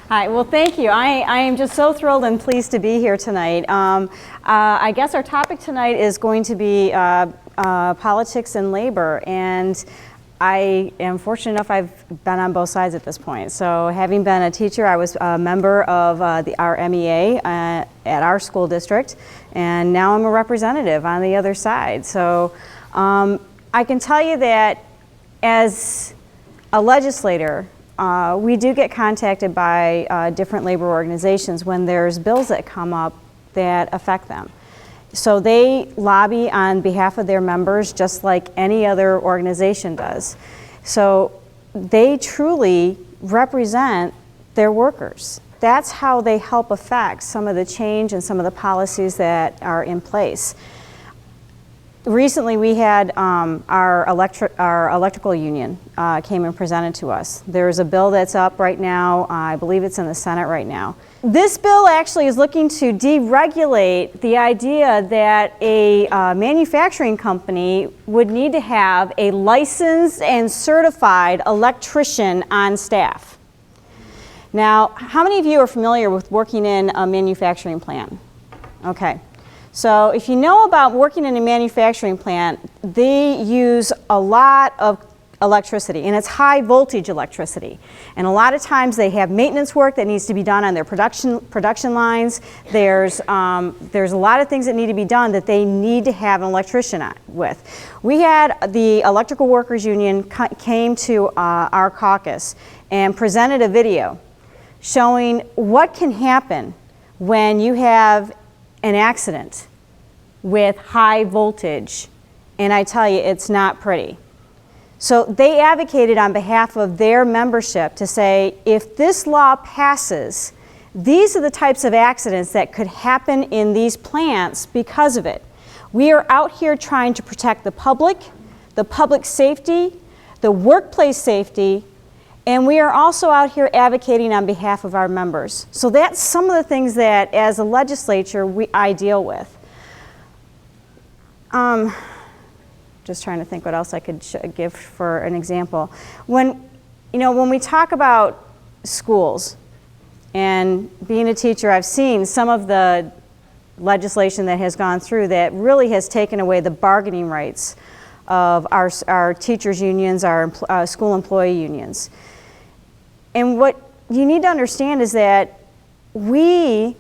Hi, well thank you. I am just so thrilled and pleased to be here tonight. I guess our topic tonight is going to be politics and labor, and I am fortunate enough I've been on both sides at this point. So having been a teacher, I was a member of our MEA at our school district, and now I'm a representative on the other side. So I can tell you that as a legislator, we do get contacted by different labor organizations when there's bills that come up that affect them. So they lobby on behalf of their members just like any other organization does. So they truly represent their workers. That's how they help affect some of the change and some of the policies that are in place. Recently we had our electrical union came and presented to us. There's a bill that's up right now. I believe it's in the Senate right now. This bill actually is looking to deregulate the idea that a manufacturing company would need to have a licensed and certified electrician on staff. Now, how many of you are familiar with working in a manufacturing plant? Okay. So if you know about working in a manufacturing plant, they use a lot of electricity, and it's high voltage electricity. And a lot of times they have maintenance work that needs to be done on their production lines. There's a lot of things that need to be done that they need to have an electrician with. We had the Electrical Workers Union came to our caucus and presented a video showing what can happen when you have an accident with high voltage, and I tell you, it's not pretty. So they advocated on behalf of their membership to say, if this law passes, these are the types of accidents that could happen in these plants because of it. We are out here trying to protect the public safety, the workplace safety, and we are also out here advocating on behalf of our members. So that's some of the things that, as a legislature, I deal with. Just trying to think what else I could give for an example. When we talk about schools, and being a teacher, I've seen some of the legislation that has gone through that really has taken away the bargaining rights of our teachers' unions, our school employee unions. And what you need to understand is that we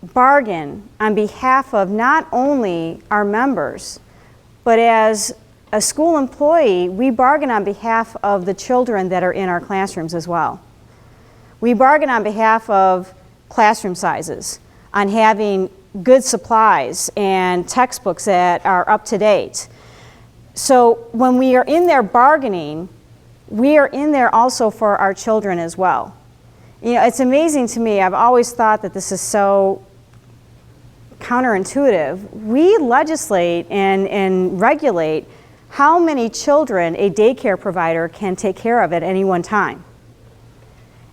bargain on behalf of not only our members, but as a school employee, we bargain on behalf of the children that are in our classrooms as well. We bargain on behalf of classroom sizes, on having good supplies and textbooks that are up to date. So when we are in there bargaining, we are in there also for our children as well. You know, it's amazing to me. I've always thought that this is so counterintuitive. We legislate and regulate how many children a daycare provider can take care of at any one time.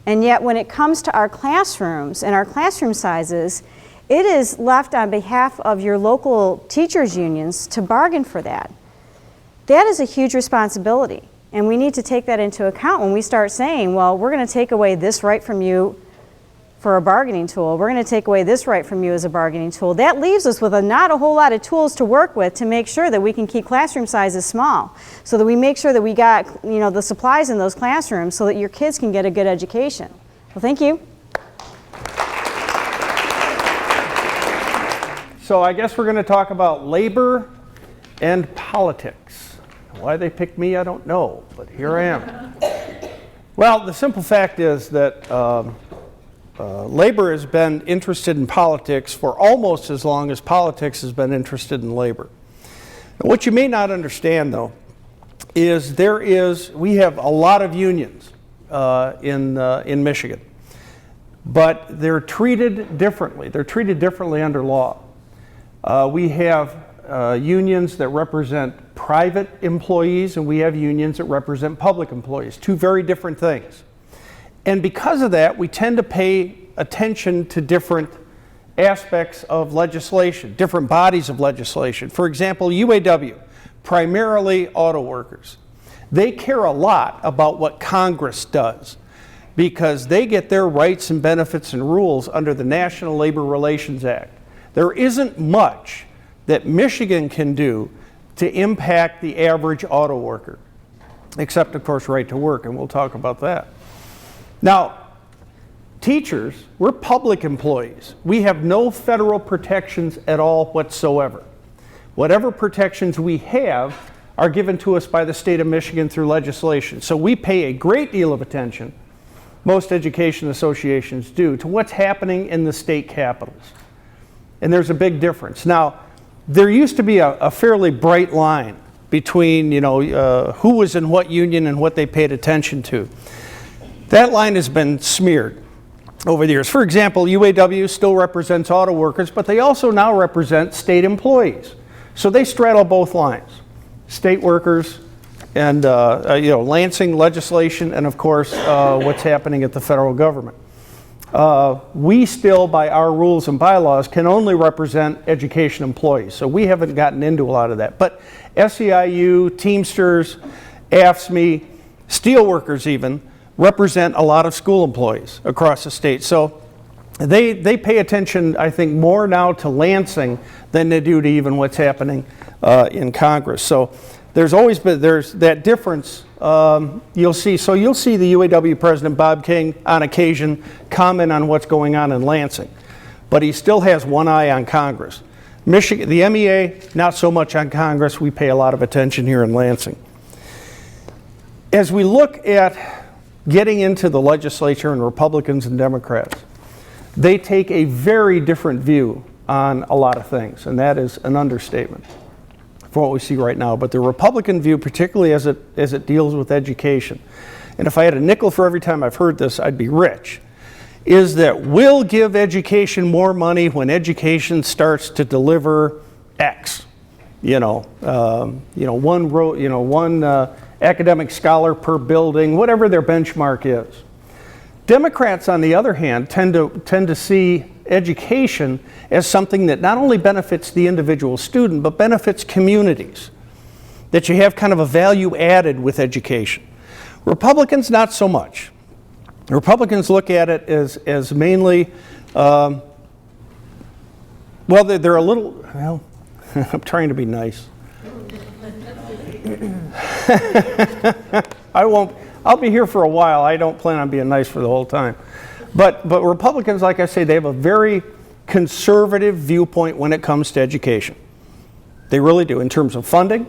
And yet when it comes to our classrooms and our classroom sizes, it is left on behalf of your local teachers' unions to bargain for that. That is a huge responsibility. And we need to take that into account when we start saying, well, we're going to take away this right from you for a bargaining tool. We're going to take away this right from you as a bargaining tool. That leaves us with not a whole lot of tools to work with to make sure that we can keep classroom sizes small, so that we make sure that we got the supplies in those classrooms so that your kids can get a good education. Well, thank you. So I guess we're going to talk about labor and politics. Why they picked me, I don't know, but here I am. Well, the simple fact is that labor has been interested in politics for almost as long as politics has been interested in labor. Now, what you may not understand, though, is we have a lot of unions in Michigan, but they're treated differently. They're treated differently under law. We have unions that represent private employees, and we have unions that represent public employees. Two very different things. And because of that, we tend to pay attention to different aspects of legislation, different bodies of legislation. For example, UAW, primarily auto workers. They care a lot about what Congress does. because they get their rights and benefits and rules under the National Labor Relations Act. There isn't much that Michigan can do to impact the average auto worker, except, of course, right to work, and we'll talk about that. Now, teachers, we're public employees. We have no federal protections at all whatsoever. Whatever protections we have are given to us by the state of Michigan through legislation. So we pay a great deal of attention, most education associations do, to what's happening in the state capitals. And there's a big difference. Now, there used to be a fairly bright line between, who was in what union and what they paid attention to. That line has been smeared over the years. For example, UAW still represents auto workers, but they also now represent state employees. So they straddle both lines, state workers and Lansing legislation, and of course what's happening at the federal government. We still, by our rules and bylaws, can only represent education employees. So we haven't gotten into a lot of that. But SEIU, Teamsters, AFSCME, steelworkers even, represent a lot of school employees across the state. So they pay attention, I think, more now to Lansing than they do to even what's happening in Congress. So there's that difference. You'll see the UAW president, Bob King, on occasion comment on what's going on in Lansing, but he still has one eye on Congress. Michigan, the MEA, not so much on Congress. We pay a lot of attention here in Lansing. As we look at getting into the legislature and Republicans and Democrats, they take a very different view on a lot of things, and that is an understatement for what we see right now. But the Republican view, particularly as it deals with education, and if I had a nickel for every time I've heard this, I'd be rich, is that we'll give education more money when education starts to deliver X. One academic scholar per building, whatever their benchmark is. Democrats, on the other hand, tend to see education as something that not only benefits the individual student, but benefits communities. That you have kind of a value added with education. Republicans, not so much. Republicans look at it as mainly, they're a little, I'm trying to be nice. I'll be here for a while. I don't plan on being nice for the whole time. But Republicans, like I say, they have a very conservative viewpoint when it comes to education. They really do, in terms of funding,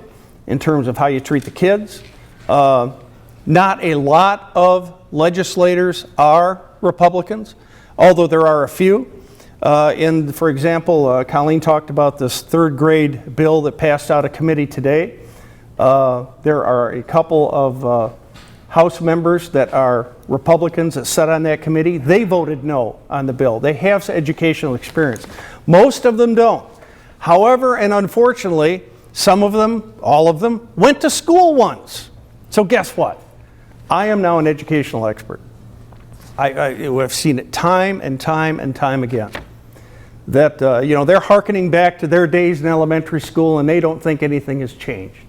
in terms of how you treat the kids. Not a lot of legislators are Republicans, although there are a few. For example, Colleen talked about this third grade bill that passed out of committee today. There are a couple of House members that are Republicans that sat on that committee. They voted no on the bill. They have educational experience. Most of them don't. However, and unfortunately, some of them, all of them, went to school once. So guess what? I am now an educational expert. I've seen it time and time and time again. That they're hearkening back to their days in elementary school and they don't think anything has changed.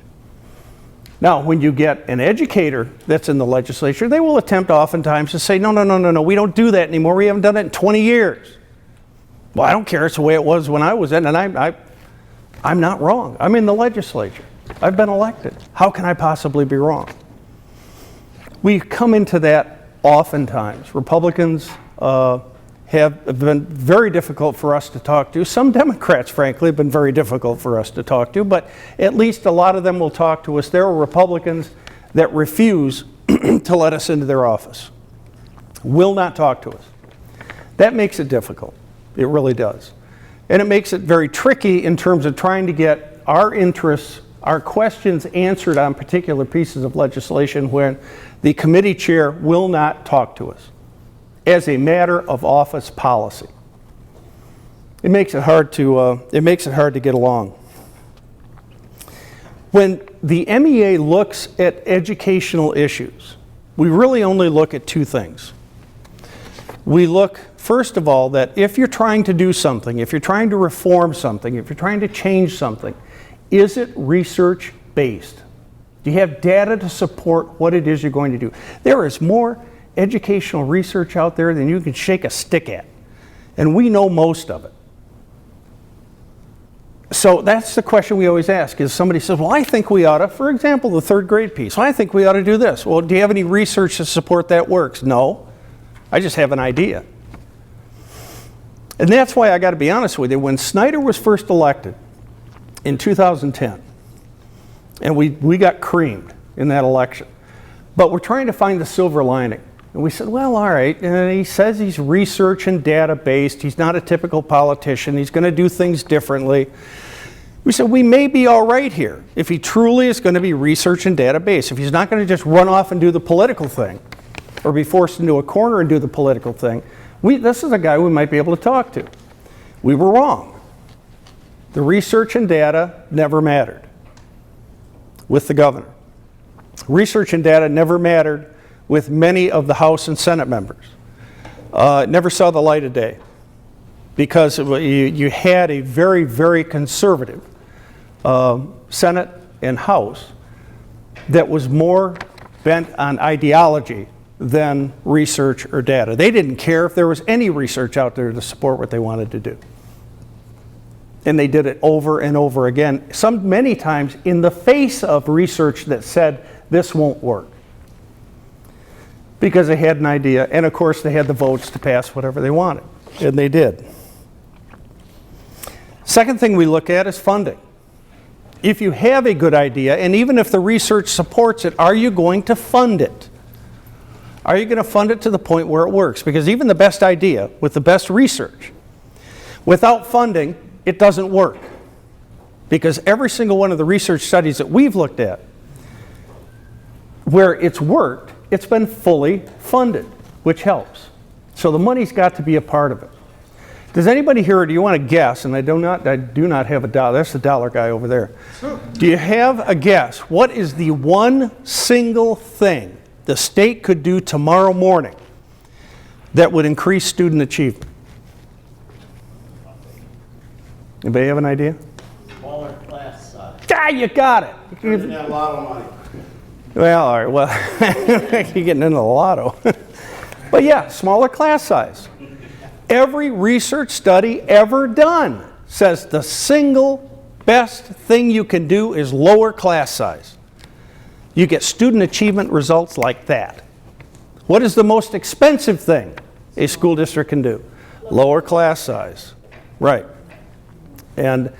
Now, when you get an educator that's in the legislature, they will attempt oftentimes to say, no, we don't do that anymore. We haven't done it in 20 years. Well, I don't care. It's the way it was when I was in, and I'm not wrong. I'm in the legislature. I've been elected. How can I possibly be wrong? We come into that oftentimes. Republicans have been very difficult for us to talk to. Some Democrats, frankly, have been very difficult for us to talk to, but at least a lot of them will talk to us. There are Republicans that refuse to let us into their office, will not talk to us. That makes it difficult. It really does. And it makes it very tricky in terms of trying to get our interests, our questions answered on particular pieces of legislation when the committee chair will not talk to us as a matter of office policy. It makes it hard to get along. When the MEA looks at educational issues, we really only look at two things. We look, first of all, that if you're trying to do something, if you're trying to reform something, if you're trying to change something, is it research-based? Do you have data to support what it is you're going to do? There is more educational research out there than you can shake a stick at. And we know most of it. So that's the question we always ask, is somebody says, well, I think we ought to, for example, the third grade piece, well, I think we ought to do this. Well, do you have any research to support that works? No, I just have an idea. And that's why I got to be honest with you, when Snyder was first elected in 2010, and we got creamed in that election, but we're trying to find the silver lining. And we said, well, all right, and he says he's research and data based. He's not a typical politician. He's going to do things differently. We said, we may be all right here if he truly is going to be research and data based. If he's not going to just run off and do the political thing or be forced into a corner and do the political thing, this is a guy we might be able to talk to. We were wrong. The research and data never mattered with the governor. Research and data never mattered with many of the House and Senate members. It never saw the light of day because you had a very, very conservative Senate and House that was more bent on ideology than research or data. They didn't care if there was any research out there to support what they wanted to do. And they did it over and over again, many times in the face of research that said this won't work. Because they had an idea, and of course they had the votes to pass whatever they wanted, and they did. Second thing we look at is funding. If you have a good idea, and even if the research supports it, are you going to fund it? Are you going to fund it to the point where it works? Because even the best idea with the best research, without funding, it doesn't work. Because every single one of the research studies that we've looked at, where it's worked, it's been fully funded, which helps. So the money's got to be a part of it. Does anybody here, or do you want to guess, and I do not have a dollar, that's the dollar guy over there. Do you have a guess? What is the one single thing the state could do tomorrow morning that would increase student achievement? Anybody have an idea? Smaller class size. Ah, you got it. Turning that lotto money. Well, all right, well, you're getting into the lotto. But yeah, smaller class size. Every research study ever done says the single best thing you can do is lower class size. You get student achievement results like that. What is the most expensive thing a school district can do? Lower class size. Right. And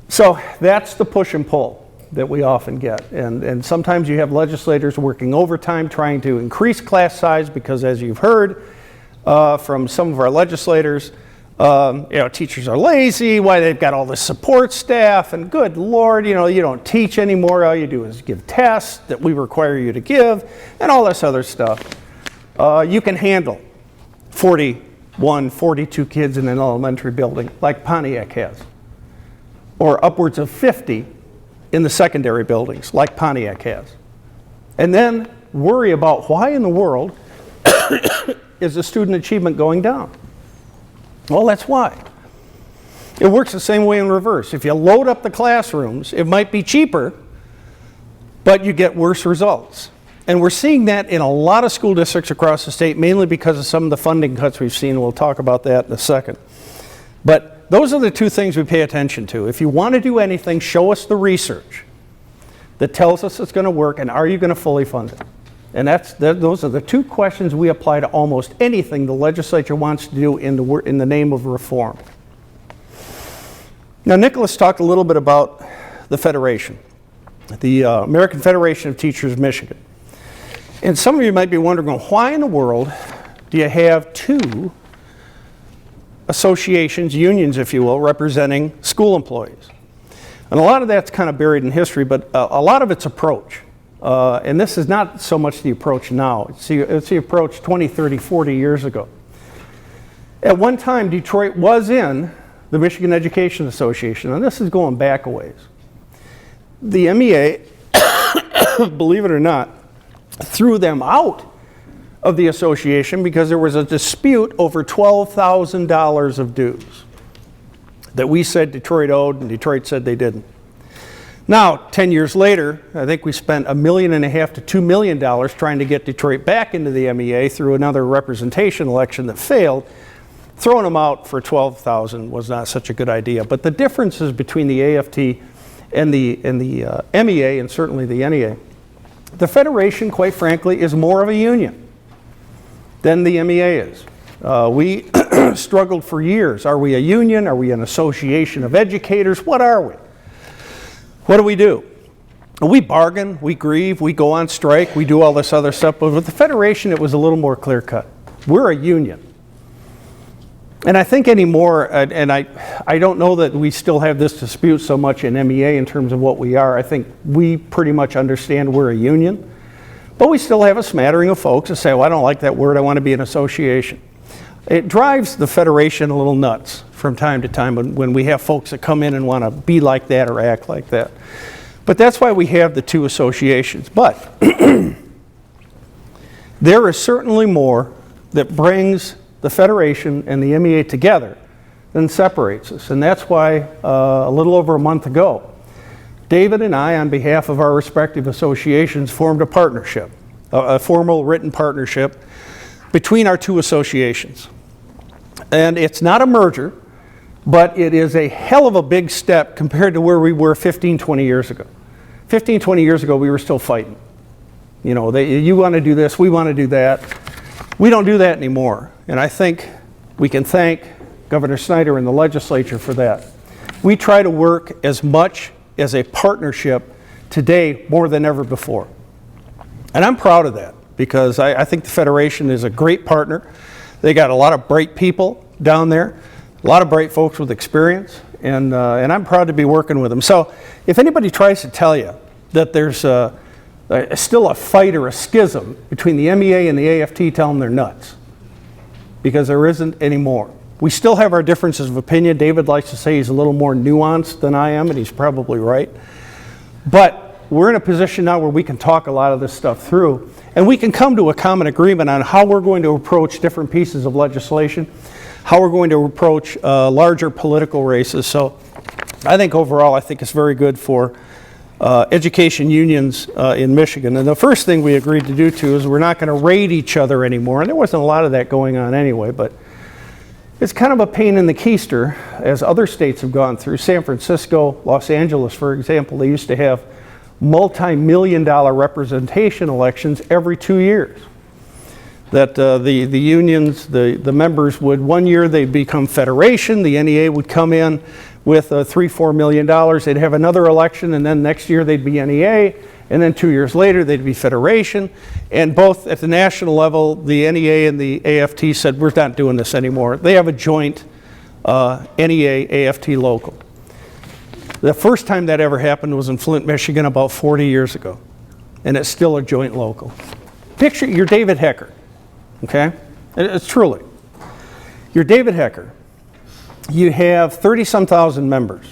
so that's the push and pull that we often get. And sometimes you have legislators working overtime trying to increase class size because, as you've heard from some of our legislators, teachers are lazy, why they've got all this support staff, and good Lord, you don't teach anymore, all you do is give tests that we require you to give, and all this other stuff. You can handle 41, 42 kids in an elementary building like Pontiac has, or upwards of 50 in the secondary buildings like Pontiac has. And then worry about why in the world is the student achievement going down? Well, that's why. It works the same way in reverse. If you load up the classrooms, it might be cheaper, but you get worse results. And we're seeing that in a lot of school districts across the state, mainly because of some of the funding cuts we've seen. We'll talk about that in a second. But those are the two things we pay attention to. If you want to do anything, show us the research that tells us it's going to work, and are you going to fully fund it? And those are the two questions we apply to almost anything the legislature wants to do in the name of reform. Now, Nicholas talked a little bit about the Federation, the American Federation of Teachers of Michigan. And some of you might be wondering, well, why in the world do you have two associations, unions, if you will, representing school employees? And a lot of that's kind of buried in history, but a lot of it's approach. And this is not so much the approach now. It's the approach 20, 30, 40 years ago. At one time, Detroit was in the Michigan Education Association, and this is going back a ways. The MEA, believe it or not, threw them out of the association because there was a dispute over $12,000 of dues that we said Detroit owed and Detroit said they didn't. Now, 10 years later, I think we spent $1.5 million to $2 million trying to get Detroit back into the MEA through another representation election that failed. Throwing them out for $12,000 was not such a good idea. But the differences between the AFT and the MEA, and certainly the NEA, the Federation, quite frankly, is more of a union than the MEA is. We struggled for years. Are we a union? Are we an association of educators? What are we? What do? We bargain, we grieve, we go on strike, we do all this other stuff. But with the Federation, it was a little more clear-cut. We're a union. And I think anymore, and I don't know that we still have this dispute so much in MEA in terms of what we are. I think we pretty much understand we're a union. But we still have a smattering of folks that say, well, I don't like that word, I want to be an association. It drives the Federation a little nuts from time to time when we have folks that come in and want to be like that or act like that. But that's why we have the two associations. But there is certainly more that brings the Federation and the MEA together than separates us. And that's why a little over a month ago, David and I, on behalf of our respective associations, formed a partnership, a formal written partnership between our two associations. And it's not a merger, but it is a hell of a big step compared to where we were 15, 20 years ago. 15, 20 years ago, we were still fighting. You know, you want to do this, we want to do that. We don't do that anymore. And I think we can thank Governor Snyder and the legislature for that. We try to work as much as a partnership today more than ever before. And I'm proud of that because I think the Federation is a great partner. They got a lot of bright people down there, a lot of bright folks with experience, and I'm proud to be working with them. So if anybody tries to tell you that there's still a fight or a schism between the MEA and the AFT, tell them they're nuts, because there isn't anymore. We still have our differences of opinion. David likes to say he's a little more nuanced than I am, and he's probably right. But we're in a position now where we can talk a lot of this stuff through, and we can come to a common agreement on how we're going to approach different pieces of legislation, how we're going to approach larger political races. So I think overall, I think it's very good for education unions in Michigan. And the first thing we agreed to do too is we're not going to raid each other anymore. And there wasn't a lot of that going on anyway, but it's kind of a pain in the keister as other states have gone through. San Francisco, Los Angeles, for example, they used to have multi-million-dollar representation elections every 2 years. That the unions, the members would, one year they'd become federation, the NEA would come in with $3-4 million, they'd have another election, and then next year they'd be NEA, and then 2 years later they'd be federation. And both at the national level, the NEA and the AFT said, we're not doing this anymore. They have a joint NEA-AFT local. The first time that ever happened was in Flint, Michigan about 40 years ago, and it's still a joint local. Picture, you're David Hecker, okay? It's truly. You're David Hecker. You have 30-some thousand members.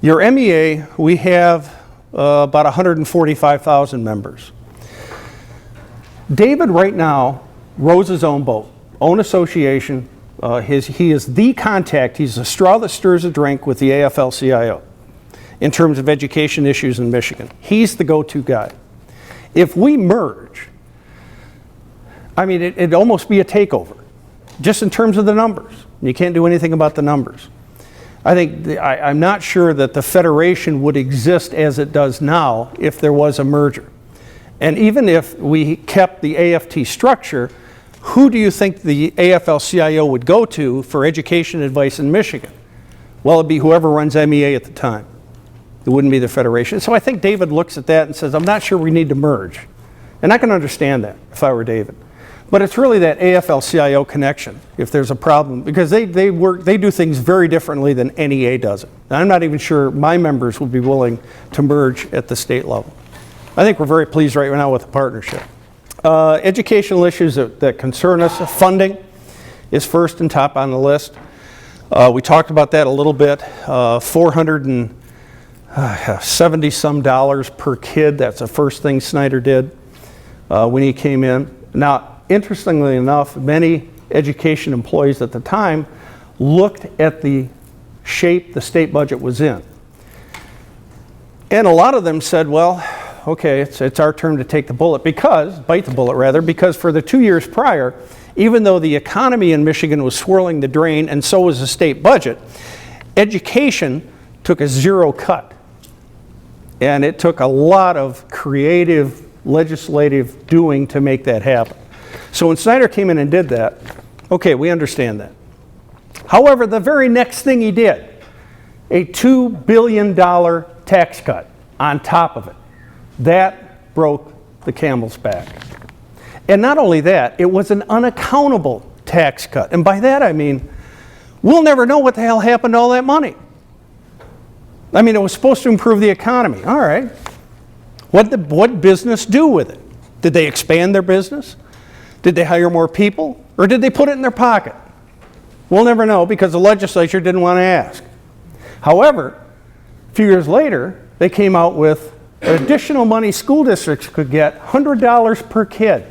Your MEA, we have about 145,000 members. David right now rows his own boat, own association. He is the contact, he's the straw that stirs the drink with the AFL-CIO in terms of education issues in Michigan. He's the go-to guy. If we merge, I mean, it'd almost be a takeover, just in terms of the numbers. You can't do anything about the numbers. I think, I'm not sure that the Federation would exist as it does now if there was a merger. And even if we kept the AFT structure, who do you think the AFL-CIO would go to for education advice in Michigan? Well, it'd be whoever runs MEA at the time. It wouldn't be the Federation. So I think David looks at that and says, I'm not sure we need to merge. And I can understand that if I were David. But it's really that AFL-CIO connection, if there's a problem, because they do things very differently than NEA does it. And I'm not even sure my members would be willing to merge at the state level. I think we're very pleased right now with the partnership. Educational issues that concern us, funding is first and top on the list. We talked about that a little bit. $470-some per kid, that's the first thing Snyder did when he came in. Now, interestingly enough, many education employees at the time looked at the shape the state budget was in. And a lot of them said, well, okay, it's our turn to take the bullet bite the bullet rather, because for the 2 years prior, even though the economy in Michigan was swirling the drain and so was the state budget, education took a zero cut. And it took a lot of creative legislative doing to make that happen. So when Snyder came in and did that, okay, we understand that. However, the very next thing he did, a $2 billion tax cut on top of it. That broke the camel's back. And not only that, it was an unaccountable tax cut. And by that I mean, we'll never know what the hell happened to all that money. I mean, it was supposed to improve the economy. All right. What business do with it? Did they expand their business? Did they hire more people? Or did they put it in their pocket? We'll never know because the legislature didn't want to ask. However, a few years later, they came out with additional money school districts could get, $100 per kid.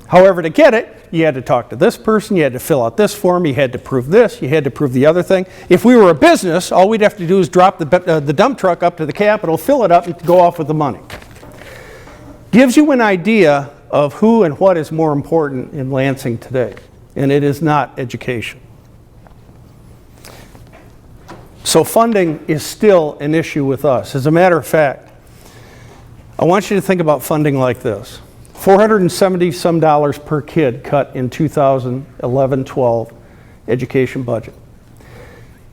However, to get it, you had to talk to this person, you had to fill out this form, you had to prove this, you had to prove the other thing. If we were a business, all we'd have to do is drop the dump truck up to the Capitol, fill it up, and go off with the money. Gives you an idea of who and what is more important in Lansing today, and it is not education. So funding is still an issue with us. As a matter of fact, I want you to think about funding like this. $470 some per kid cut in 2011-12 education budget.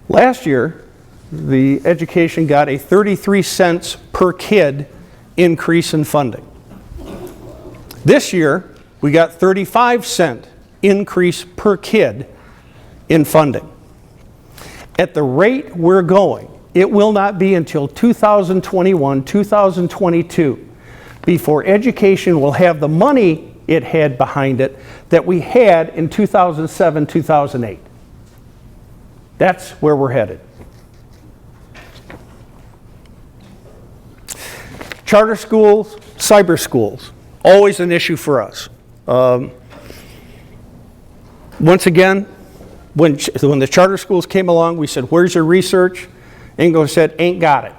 Last year, the education got a 33 cents per kid increase in funding. This year, we got 35-cent increase per kid in funding. At the rate we're going, it will not be until 2021, 2022 before education will have the money it had behind it that we had in 2007, 2008. That's where we're headed. Charter schools, cyber schools, always an issue for us. Once again, when the charter schools came along, we said, where's your research? English said, ain't got it.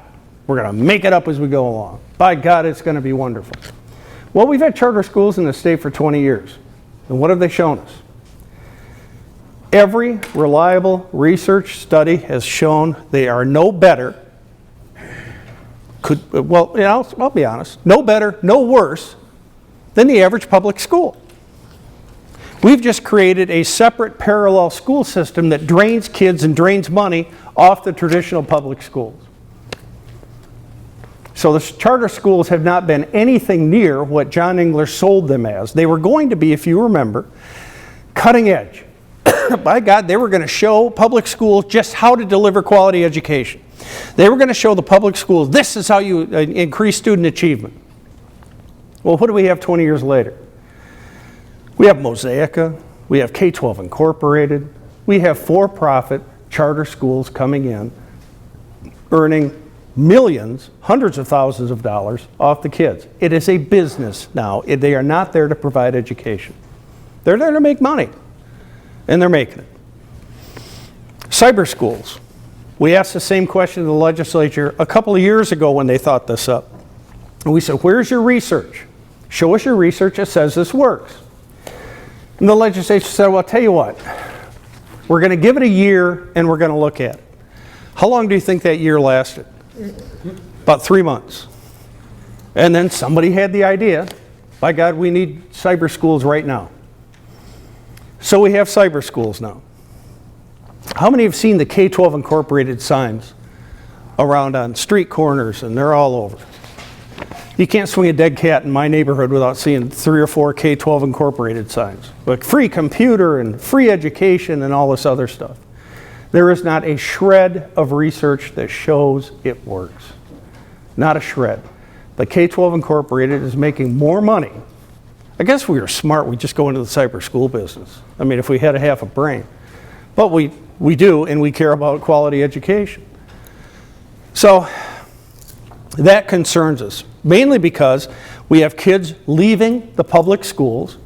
We're going to make it up as we go along. By God, it's going to be wonderful. Well, we've had charter schools in the state for 20 years. And what have they shown us? Every reliable research study has shown they are no better, I'll be honest, no better, no worse than the average public school. We've just created a separate parallel school system that drains kids and drains money off the traditional public schools. So the charter schools have not been anything near what John English sold them as. They were going to be, if you remember, cutting edge. By God, they were going to show public schools just how to deliver quality education. They were going to show the public schools, this is how you increase student achievement. Well, what do we have 20 years later? We have Mosaica, we have K-12 Incorporated, we have for-profit charter schools coming in, earning millions, hundreds of thousands of dollars off the kids. It is a business now. They are not there to provide education. They're there to make money, and they're making it. Cyber schools. We asked the same question to the legislature a couple of years ago when they thought this up. And we said, where's your research? Show us your research that says this works. And the legislature said, well, I'll tell you what. We're going to give it a year, and we're going to look at it. How long do you think that year lasted? About 3 months. And then somebody had the idea, by God, we need cyber schools right now. So we have cyber schools now. How many have seen the K-12 Incorporated signs around on street corners, and they're all over? You can't swing a dead cat in my neighborhood without seeing 3 or 4 K-12 Incorporated signs. Like free computer and free education and all this other stuff. There is not a shred of research that shows it works. Not a shred. But K-12 Incorporated is making more money. I guess if we were smart, we'd just go into the cyber school business. I mean, if we had a half a brain. But we do, and we care about quality education. So that concerns us, mainly because we have kids leaving the public schools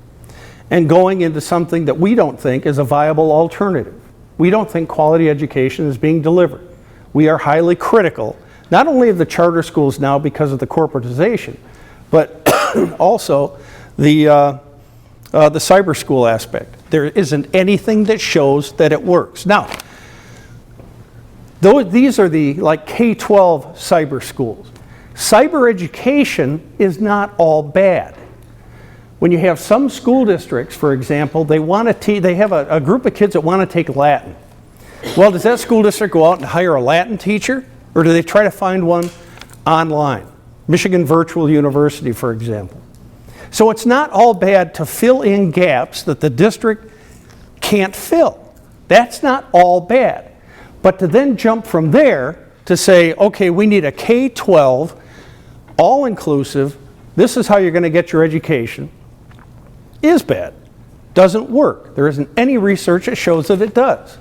and going into something that we don't think is a viable alternative. We don't think quality education is being delivered. We are highly critical not only of the charter schools now because of the corporatization, but also the cyber school aspect. There isn't anything that shows that it works. Now, these are the like K-12 cyber schools. Cyber education is not all bad. When you have some school districts, for example, they have a group of kids that want to take Latin. Well, does that school district go out and hire a Latin teacher, or do they try to find one online? Michigan Virtual University, for example. So it's not all bad to fill in gaps that the district can't fill. That's not all bad. But to then jump from there to say, okay, we need a K-12, all-inclusive, this is how you're going to get your education, is bad. Doesn't work. There isn't any research that shows that it does.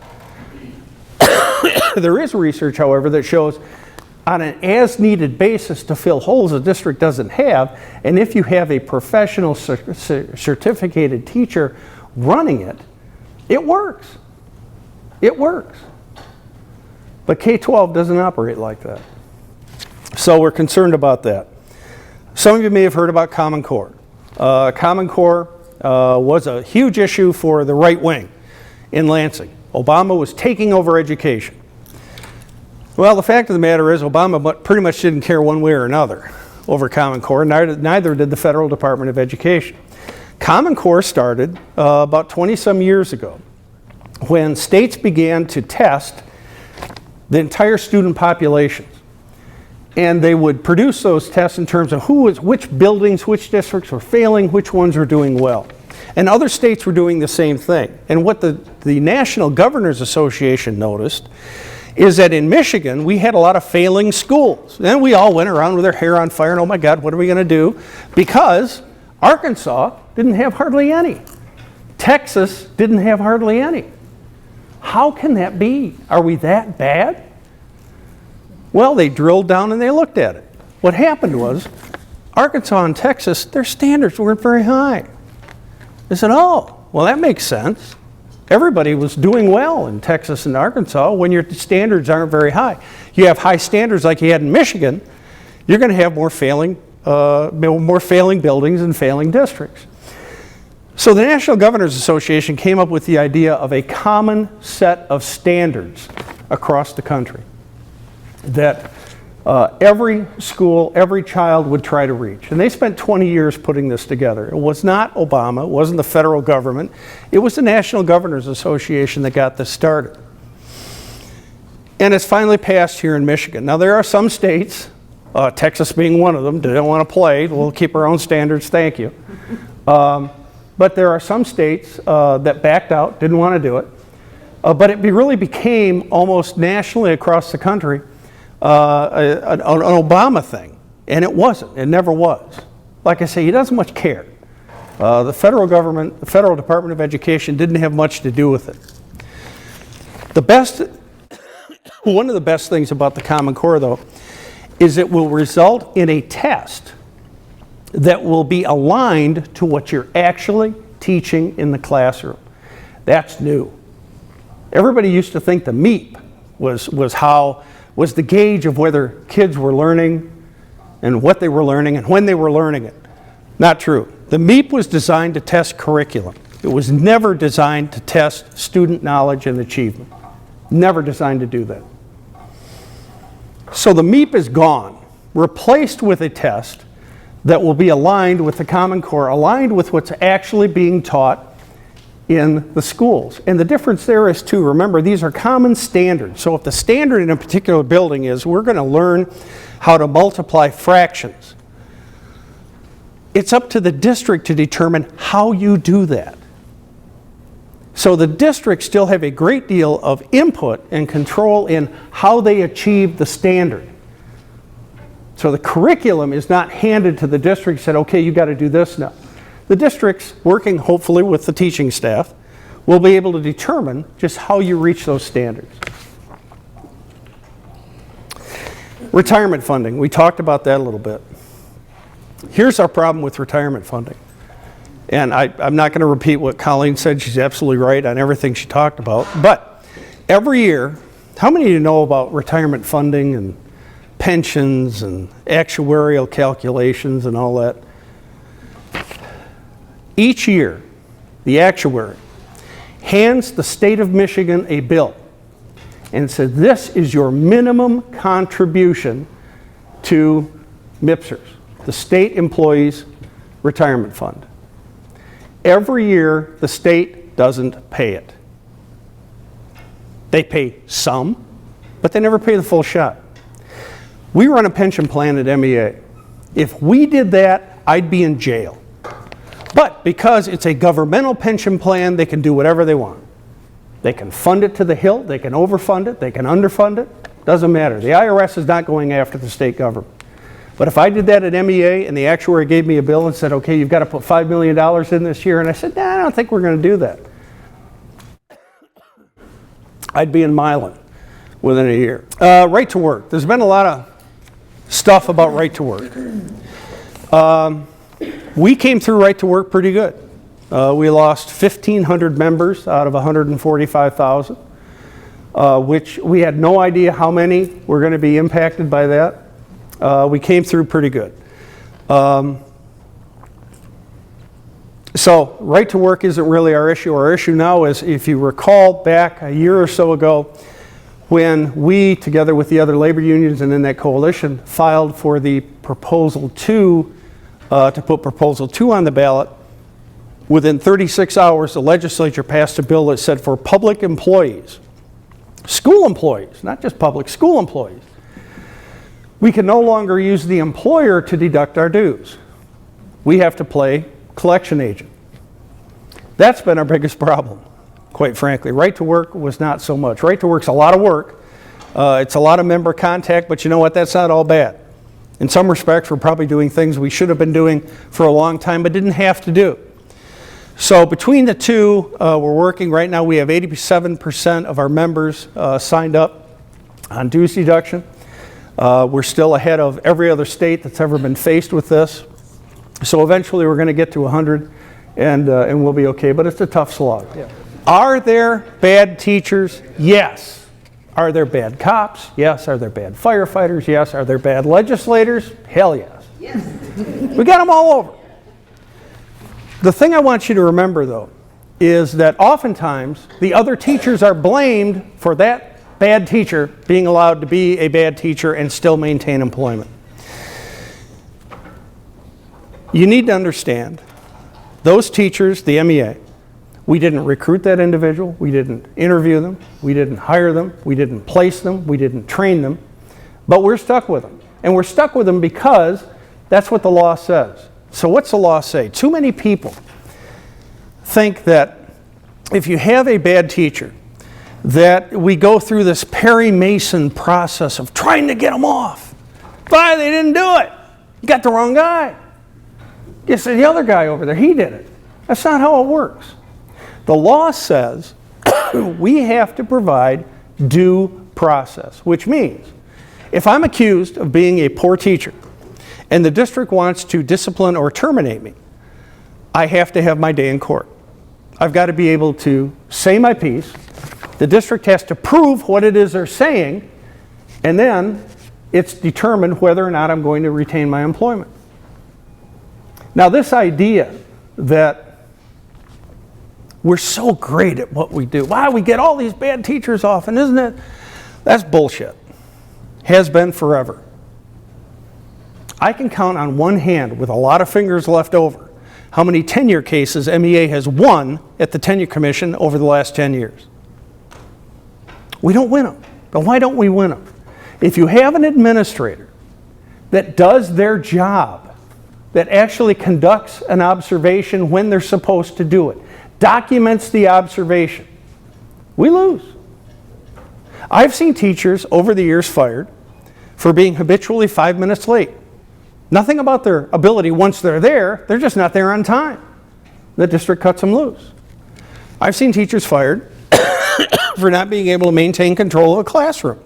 There is research, however, that shows on an as-needed basis to fill holes a district doesn't have, and if you have a professional certificated teacher running it, it works. It works. But K-12 doesn't operate like that. So we're concerned about that. Some of you may have heard about Common Core. Common Core was a huge issue for the right wing in Lansing. Obama was taking over education. Well, the fact of the matter is Obama pretty much didn't care one way or another over Common Core, neither did the Federal Department of Education. Common Core started about 20-some years ago when states began to test the entire student populations. And they would produce those tests in terms of which buildings, which districts were failing, which ones were doing well. And other states were doing the same thing. And what the National Governors Association noticed is that in Michigan, we had a lot of failing schools. And we all went around with our hair on fire and, oh my God, what are we going to do? Because Arkansas didn't have hardly any. Texas didn't have hardly any. How can that be? Are we that bad? Well, they drilled down and they looked at it. What happened was, Arkansas and Texas, their standards weren't very high. They said, oh, well, that makes sense. Everybody was doing well in Texas and Arkansas when your standards aren't very high. You have high standards like you had in Michigan, you're going to have more failing buildings and failing districts. So the National Governors Association came up with the idea of a common set of standards across the country that every school, every child would try to reach. And they spent 20 years putting this together. It was not Obama, it wasn't the federal government, it was the National Governors Association that got this started. And it's finally passed here in Michigan. Now there are some states, Texas being one of them, they don't want to play, we'll keep our own standards, thank you. But there are some states that backed out, didn't want to do it. But it really became almost nationally across the country an Obama thing, and it wasn't. It never was. Like I say, he doesn't much care. The federal government, the Federal Department of Education didn't have much to do with it. One of the best things about the Common Core, though, is it will result in a test that will be aligned to what you're actually teaching in the classroom. That's new. Everybody used to think the MEAP was the gauge of whether kids were learning and what they were learning and when they were learning it. Not true. The MEAP was designed to test curriculum. It was never designed to test student knowledge and achievement. Never designed to do that. So the MEAP is gone, replaced with a test that will be aligned with the Common Core, aligned with what's actually being taught in the schools. And the difference there is too, remember, these are common standards. So if the standard in a particular building is we're going to learn how to multiply fractions, it's up to the district to determine how you do that. So the districts still have a great deal of input and control in how they achieve the standard. So the curriculum is not handed to the district and said, okay, you got to do this now. The districts, working hopefully with the teaching staff, will be able to determine just how you reach those standards. Retirement funding, we talked about that a little bit. Here's our problem with retirement funding. And I'm not going to repeat what Colleen said, she's absolutely right on everything she talked about. But every year, how many of you know about retirement funding and pensions and actuarial calculations and all that. Each year, the actuary hands the state of Michigan a bill and says, this is your minimum contribution to MIPSers, the State Employees Retirement Fund. Every year, the state doesn't pay it. They pay some, but they never pay the full shot. We run a pension plan at MEA. If we did that, I'd be in jail. But because it's a governmental pension plan, they can do whatever they want. They can fund it to the hilt, they can overfund it, they can underfund it. Doesn't matter. The IRS is not going after the state government. But if I did that at MEA and the actuary gave me a bill and said, okay, you've got to put $5 million in this year, and I said, nah, I don't think we're going to do that, I'd be in Milan within a year. Right to work. There's been a lot of stuff about right to work. We came through right to work pretty good. We lost 1,500 members out of 145,000, which we had no idea how many were going to be impacted by that. We came through pretty good. So right to work isn't really our issue. Our issue now is, if you recall back a year or so ago, when we, together with the other labor unions and in that coalition, filed for the proposal 2, to put proposal 2 on the ballot, within 36 hours the legislature passed a bill that said for public employees, school employees, not just public, school employees, we can no longer use the employer to deduct our dues. We have to play collection agent. That's been our biggest problem, quite frankly. Right to work was not so much. Right to work's a lot of work. It's a lot of member contact, but you know what? That's not all bad. In some respects, we're probably doing things we should have been doing for a long time, but didn't have to do. So between the two, we're working right now. We have 87% of our members signed up on dues deduction. We're still ahead of every other state that's ever been faced with this. So eventually we're going to get to 100 and we'll be okay, but it's a tough slog. Yeah. Are there bad teachers? Yes. Are there bad cops? Yes. Are there bad firefighters? Yes. Are there bad legislators? Hell yes. Yes. We got them all over. The thing I want you to remember, though, is that oftentimes the other teachers are blamed for that bad teacher being allowed to be a bad teacher and still maintain employment. You need to understand, those teachers, the MEA, we didn't recruit that individual, we didn't interview them, we didn't hire them, we didn't place them, we didn't train them, but we're stuck with them. And we're stuck with them because that's what the law says. So what's the law say? Too many people think that if you have a bad teacher, that we go through this Perry Mason process of trying to get them off. Why? They didn't do it. You got the wrong guy. You said the other guy over there, he did it. That's not how it works. The law says we have to provide due process, which means if I'm accused of being a poor teacher and the district wants to discipline or terminate me, I have to have my day in court. I've got to be able to say my piece. The district has to prove what it is they're saying, and then it's determined whether or not I'm going to retain my employment. Now, this idea that we're so great at what we do, wow, we get all these bad teachers off, and isn't it? That's bullshit. Has been forever. I can count on one hand, with a lot of fingers left over, how many tenure cases MEA has won at the Tenure Commission over the last 10 years. We don't win them. But why don't we win them? If you have an administrator that does their job, that actually conducts an observation when they're supposed to do it, documents the observation, we lose. I've seen teachers over the years fired for being habitually 5 minutes late. Nothing about their ability once they're there, they're just not there on time. The district cuts them loose. I've seen teachers fired for not being able to maintain control of a classroom,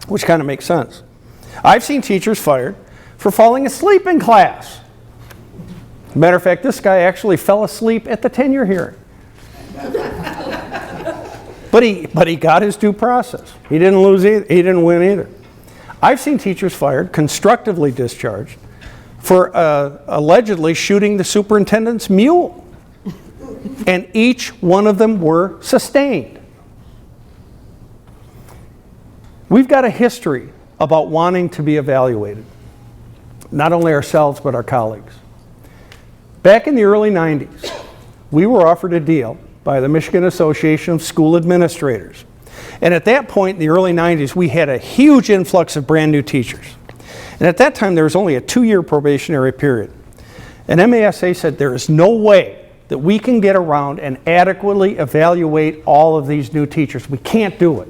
which kind of makes sense. I've seen teachers fired for falling asleep in class. Matter of fact, this guy actually fell asleep at the tenure hearing. But he got his due process. He didn't lose either. He didn't win either. I've seen teachers fired, constructively discharged, for allegedly shooting the superintendent's mule. And each one of them were sustained. We've got a history about wanting to be evaluated. Not only ourselves, but our colleagues. Back in the early 90s, we were offered a deal by the Michigan Association of School Administrators. And at that point in the early 90s, we had a huge influx of brand new teachers. And at that time, there was only a 2-year probationary period. And MASA said there is no way that we can get around and adequately evaluate all of these new teachers. We can't do it.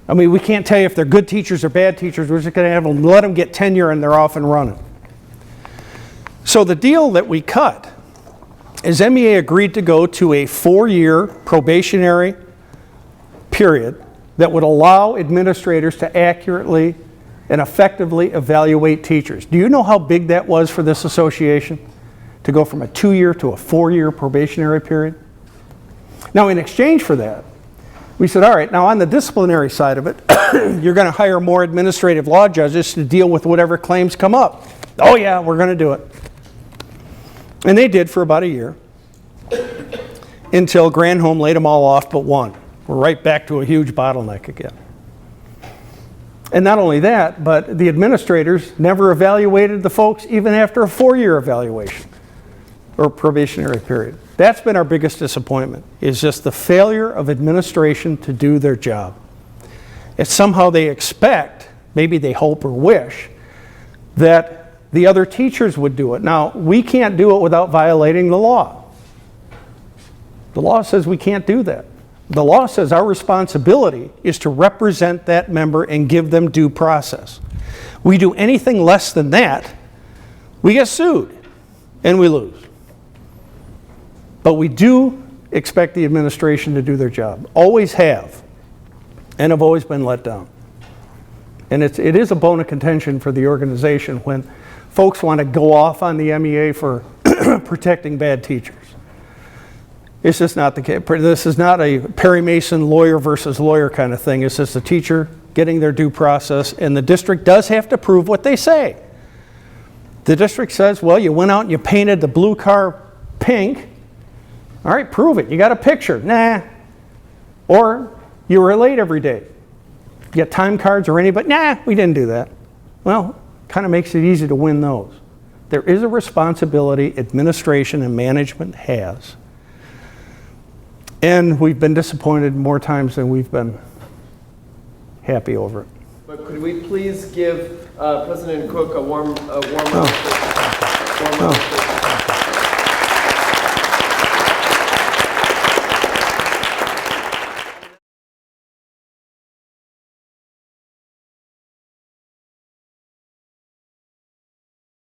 I mean, we can't tell you if they're good teachers or bad teachers. We're just going to have them, let them get tenure and they're off and running. So the deal that we cut is MEA agreed to go to a 4-year probationary period that would allow administrators to accurately and effectively evaluate teachers. Do you know how big that was for this association? To go from a 2-year to a 4-year probationary period? Now, in exchange for that, we said, all right, now on the disciplinary side of it, you're going to hire more administrative law judges to deal with whatever claims come up. Oh yeah, we're going to do it. And they did for about a year, until Granholm laid them all off but one. We're right back to a huge bottleneck again. And not only that, but the administrators never evaluated the folks even after a 4-year evaluation or probationary period. That's been our biggest disappointment, is just the failure of administration to do their job. It's somehow they expect, maybe they hope or wish, that the other teachers would do it. Now, we can't do it without violating the law. The law says we can't do that. The law says our responsibility is to represent that member and give them due process. We do anything less than that, we get sued and we lose. But we do expect the administration to do their job. Always have. And have always been let down. And it is a bone of contention for the organization when folks want to go off on the MEA for protecting bad teachers. It's just not the case. This is not a Perry Mason lawyer versus lawyer kind of thing. It's just the teacher getting their due process, and the district does have to prove what they say. The district says, well, you went out and you painted the blue car pink. All right, prove it. You got a picture. Nah. Or you were late every day. You got time cards or anybody? Nah, we didn't do that. Well, kind of makes it easy to win those. There is a responsibility administration and management has. And we've been disappointed more times than we've been happy over it. But could we please give President Cook a warm up?